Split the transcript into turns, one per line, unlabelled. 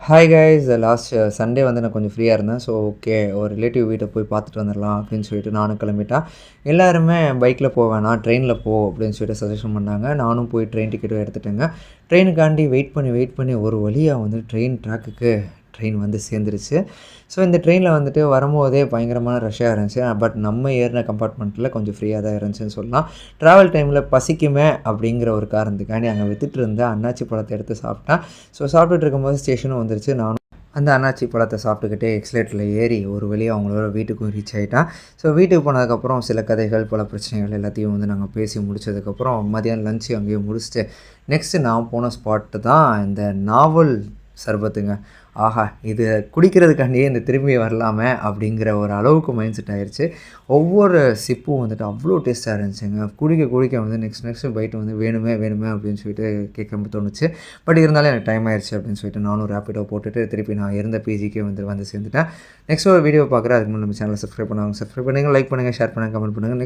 Hi guys last Sunday வந்து நான் கொஞ்சம் ஃப்ரீயாக இருந்தேன். ஸோ ஓகே ஒரு ரிலேட்டிவ் வீட்டை போய் பார்த்துட்டு வந்துடலாம் அப்படின்னு சொல்லிட்டு நானும் கிளம்பிட்டேன். எல்லாருமே பைக்கில் போ வேணாம் ட்ரெயினில் போ அப்படின்னு சொல்லிட்டு சஜஷன் பண்ணாங்க. நானும் போய் ட்ரெயின் டிக்கெட்டும் எடுத்துட்டேங்க. ட்ரெயினுக்காண்டி வெயிட் பண்ணி ஒரு வழியாக வந்து ட்ரெயின் வந்து சேர்ந்துருச்சு. ஸோ இந்த ட்ரெயினில் வந்துட்டு வரும்போதே பயங்கரமான ரஷ்ஷாக இருந்துச்சு. பட் நம்ம ஏறின கம்பார்ட்மெண்ட்டில் கொஞ்சம் ஃப்ரீயாக தான் இருந்துச்சுன்னு சொல்லலாம். ட்ராவல் டைமில் பசிக்குமே அப்படிங்கிற ஒரு காரணத்துக்காண்டி அங்கே வித்துட்டு இருந்த அன்னாச்சி பழத்தை எடுத்து சாப்பிட்டேன். ஸோ சாப்பிட்டுட்டு இருக்கும்போது ஸ்டேஷனும் வந்துருச்சு. நானும் அந்த அன்னாச்சி பழத்தை சாப்பிட்டுக்கிட்டே எக்ஸ்லேட்டரில் ஏறி ஒரு வழியாக அவங்களோட வீட்டுக்கும் ரீச் ஆகிட்டேன். ஸோ வீட்டுக்கு போனதுக்கப்புறம் சில கதைகள் பல பிரச்சனைகள் எல்லாத்தையும் வந்து நாங்கள் பேசி முடித்ததுக்கப்புறம் மதியானம் லஞ்சு அங்கேயே முடிச்சுட்டு நெக்ஸ்ட்டு நான் போன ஸ்பாட்டு தான் இந்த நாவல் சர்பத்துங்க. ஆஹா, இது குடிக்கிறதுக்காண்டியே இந்த திரும்பி வரலாமே அப்படிங்கிற ஒரு அளவுக்கு மைண்ட் செட் ஆகிடுச்சு. ஒவ்வொரு சிப்பும் வந்துட்டு அவ்வளோ டேஸ்ட்டாக இருந்துச்சுங்க. குடிக்க வந்து நெக்ஸ்ட் பைட்டு வந்து வேணுமே அப்படின்னு சொல்லிட்டு கேட்க தோணுச்சு. பட் இருந்தாலும் எனக்கு டைம் ஆயிடுச்சு அப்படின்னு சொல்லிட்டு நானும் ரேப்பிடோ போட்டுட்டு திருப்பி நான் இருந்த பிஜிக்கே வந்து சேர்ந்துட்டேன். நெக்ஸ்ட் ஒரு வீடியோ பார்க்குறேன். அதுக்கு முன்னாடி நம்ம சேனலை சப்ஸ்கிரைப் பண்ணுங்கள். லைக் பண்ணுங்கள், ஷேர் பண்ணுங்கள், கமெண்ட் பண்ணுங்கள்.